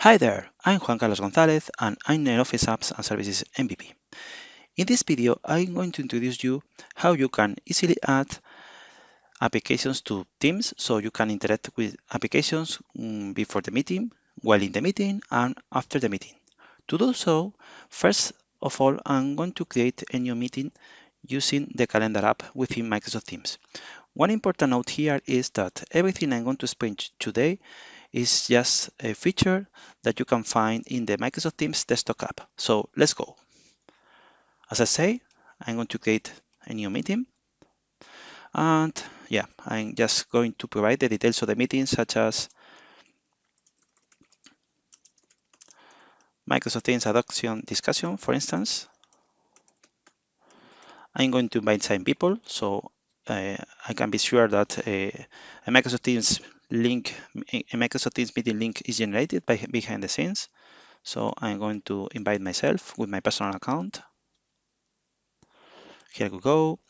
Hi there, I'm Juan Carlos Gonzalez and I'm an Office Apps and Services MVP. In this video, I'm going to introduce you how you can easily add applications to Teams so you can interact with applications before the meeting, while in the meeting, and after the meeting. To do so, first of all, I'm going to create a new meeting using the calendar app within Microsoft Teams. One important note here is that everything I'm going to explain today is just a feature that you can find in the Microsoft Teams desktop app. So let's go. As I say, I'm going to create a new meeting. And yeah, I'm just going to provide the details of the meeting, such as Microsoft Teams adoption discussion, for instance. I'm going to invite some people, so I can be sure that a Microsoft Teams link, a Microsoft Teams meeting link is generated behind the scenes. So I'm going to invite myself with my personal account. Here we go.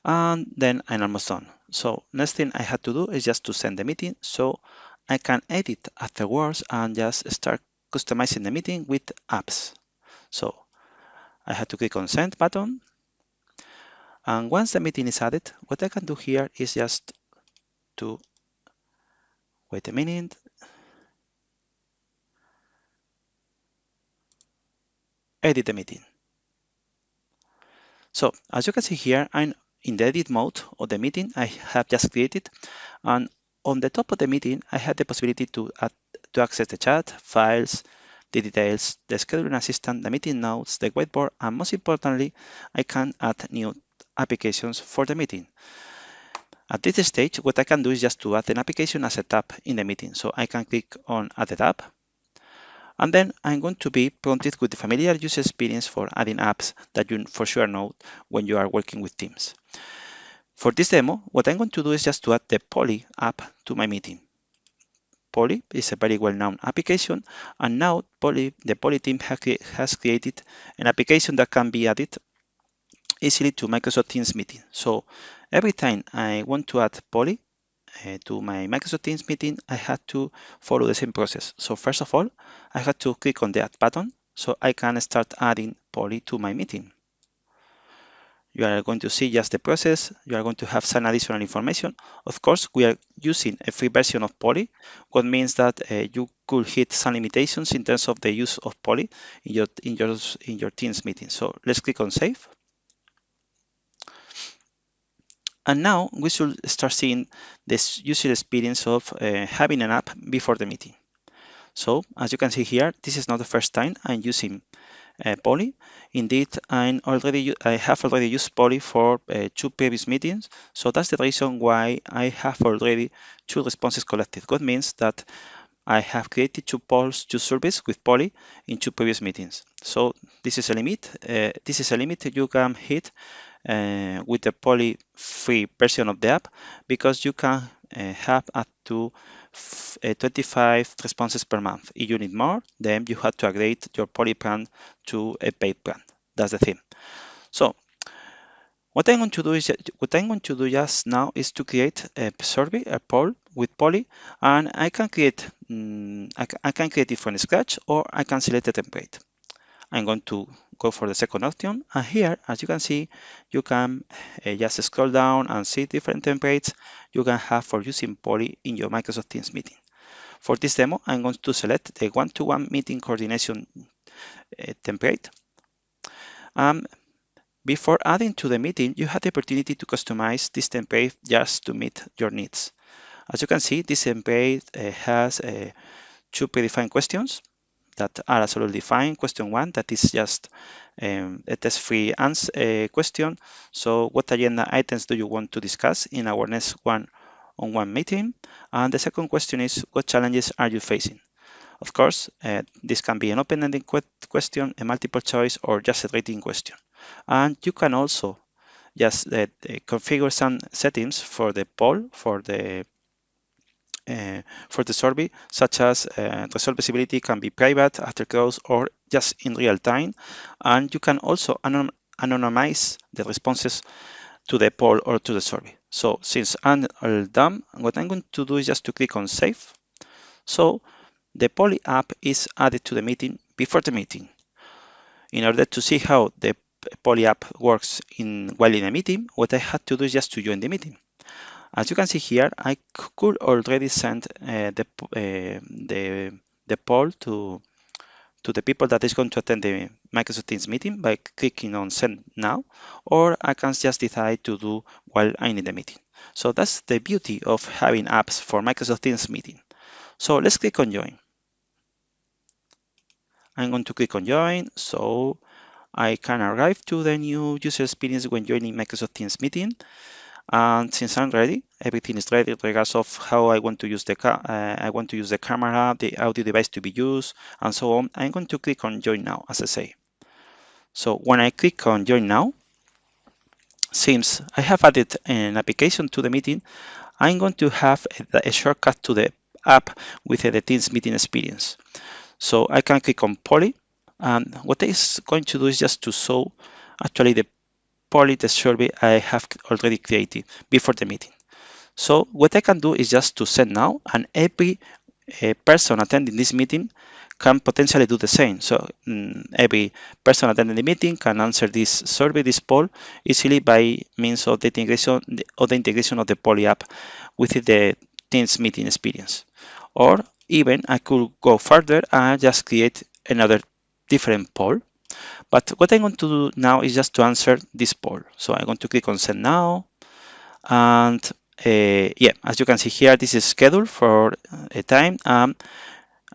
And then I'm almost done. So next thing I had to do is just to send the meeting so I can edit afterwards and just start customizing the meeting with apps. So I had to click on send button. And once the meeting is added, what I can do here is just to wait a minute. Edit the meeting. So as you can see here, I'm in the edit mode of the meeting I have just created. And on the top of the meeting, I had the possibility to access the chat, files, the details, the scheduling assistant, the meeting notes, the whiteboard, and most importantly, I can add new applications for the meeting. At this stage, what I can do is just to add an application as a tab in the meeting. So I can click on Add a tab, and then I'm going to be prompted with the familiar user experience for adding apps that you for sure know when you are working with Teams. For this demo, what I'm going to do is just to add the Poly app to my meeting. Poly is a very well-known application, and now the Poly team has created an application that can be added easily to Microsoft Teams meeting. So every time I want to add Poly to my Microsoft Teams meeting, I had to follow the same process. So first of all, I had to click on the add button so I can start adding Poly to my meeting. You are going to see just the process. You are going to have some additional information. Of course, we are using a free version of Poly, what means that you could hit some limitations in terms of the use of Poly in your Teams meeting. So let's click on Save. And now we should start seeing this user experience of having an app before the meeting. So as you can see here, this is not the first time I'm using Poly. Indeed, I have already used Poly for 2 previous meetings. So that's the reason why I have already 2 responses collected. That means that I have created 2 polls, 2 surveys with Poly in 2 previous meetings. So this is a limit. This is a limit that you can hit with the Poly free version of the app, because you can have up to 25 responses per month. If you need more, then you have to upgrade your Poly plan to a paid plan. That's the thing. So what I'm going to do just now is to create a survey, a poll with Poly, and I can create I can create it from scratch, or I can select a template. I'm going to go for the second option, and here, as you can see, you can just scroll down and see different templates you can have for using Poly in your Microsoft Teams meeting. For this demo, I'm going to select the one-to-one meeting coordination template. Before adding to the meeting, you have the opportunity to customize this template just to meet your needs. As you can see, this template has 2 predefined questions that are absolutely fine. Question 1, that is just a test-free question. So what agenda items do you want to discuss in our next one-on-one meeting? And the second question is, what challenges are you facing? Of course, this can be an open-ended question, a multiple choice, or just a rating question. And you can also just configure some settings for the poll, for the survey, such as result visibility can be private, after close, or just in real time. And you can also anonymize the responses to the poll or to the survey. So since I'm all done, what I'm going to do is just to click on Save. So the Poly app is added to the meeting before the meeting. In order to see how the Poly app works while in a meeting, what I had to do is just to join the meeting. As you can see here, I could already send the poll to the people that is going to attend the Microsoft Teams meeting by clicking on Send Now, or I can just decide to do while I'm in the meeting. So that's the beauty of having apps for Microsoft Teams meeting. So let's click on Join. I'm going to click on Join, so I can arrive to the new user experience when joining Microsoft Teams meeting. And since I'm ready, everything is ready regardless of how I want to use the camera, the audio device to be used, and so on. I'm going to click on Join Now, as I say. So when I click on Join Now, since I have added an application to the meeting, I'm going to have a shortcut to the app with the Teams meeting experience. So I can click on Poly, and what it's going to do is just to show actually the Poly, the survey I have already created before the meeting. So what I can do is just to send now, and every person attending this meeting can potentially do the same. So every person attending the meeting can answer this survey, this poll, easily by means of the integration of the Poly app within the Teams meeting experience. Or even I could go further and just create another different poll. But what I'm going to do now is just to answer this poll. So I'm going to click on Send Now, and yeah, as you can see here, this is scheduled for a time.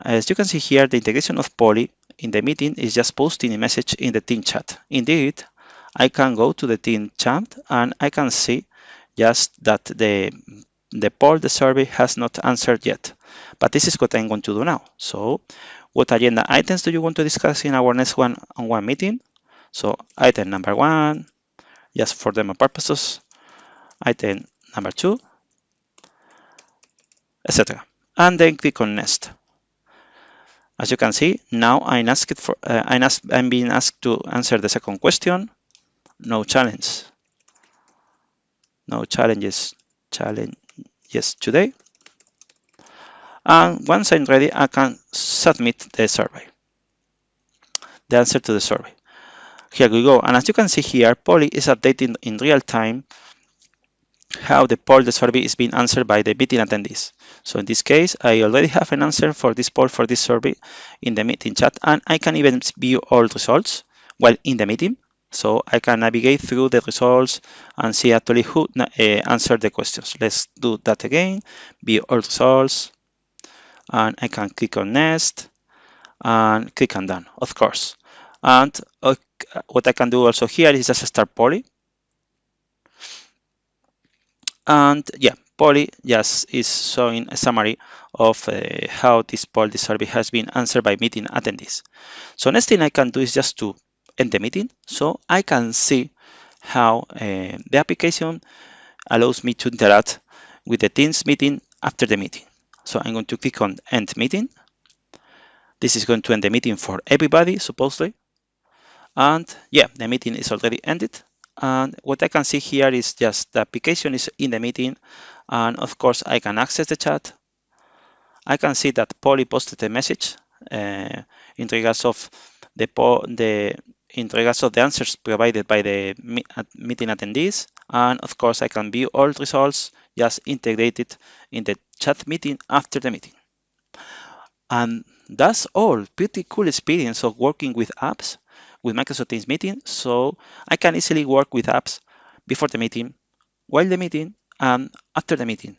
As you can see here, the integration of Poly in the meeting is just posting a message in the team chat. Indeed, I can go to the team chat and I can see just that the poll, the survey has not answered yet. But this is what I'm going to do now. So what agenda items do you want to discuss in our next one-on-one meeting? So item number 1, just for demo purposes, item number 2, etc. And then click on Next. As you can see, now I'm being asked to answer the second question. No challenge. No challenges today. And once I'm ready, I can submit the survey, the answer to the survey. Here we go. And as you can see here, Poly is updating in real time how the survey is being answered by the meeting attendees. So in this case, I already have an answer for this poll, for this survey in the meeting chat, and I can even view all results while in the meeting. So I can navigate through the results and see actually who answered the questions. Let's do that again, view all results, and I can click on Next and click on Done, of course. And what I can do also here is just start Poly. And yeah, Poly just is showing a summary of how this survey has been answered by meeting attendees. So next thing I can do is just to end the meeting, so I can see how the application allows me to interact with the Teams meeting after the meeting. So I'm going to click on End Meeting. This is going to end the meeting for everybody, supposedly. And yeah, the meeting is already ended. And what I can see here is just the application is in the meeting. And of course, I can access the chat. I can see that Poly posted a message in regards of the answers provided by the meeting attendees. And of course, I can view all results just integrated in the chat meeting after the meeting. And that's all. Pretty cool experience of working with apps with Microsoft Teams meeting. So I can easily work with apps before the meeting, while the meeting, and after the meeting.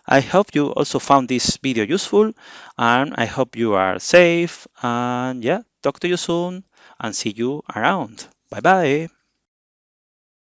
I hope you also found this video useful, and I hope you are safe. And yeah, talk to you soon and see you around. Bye bye.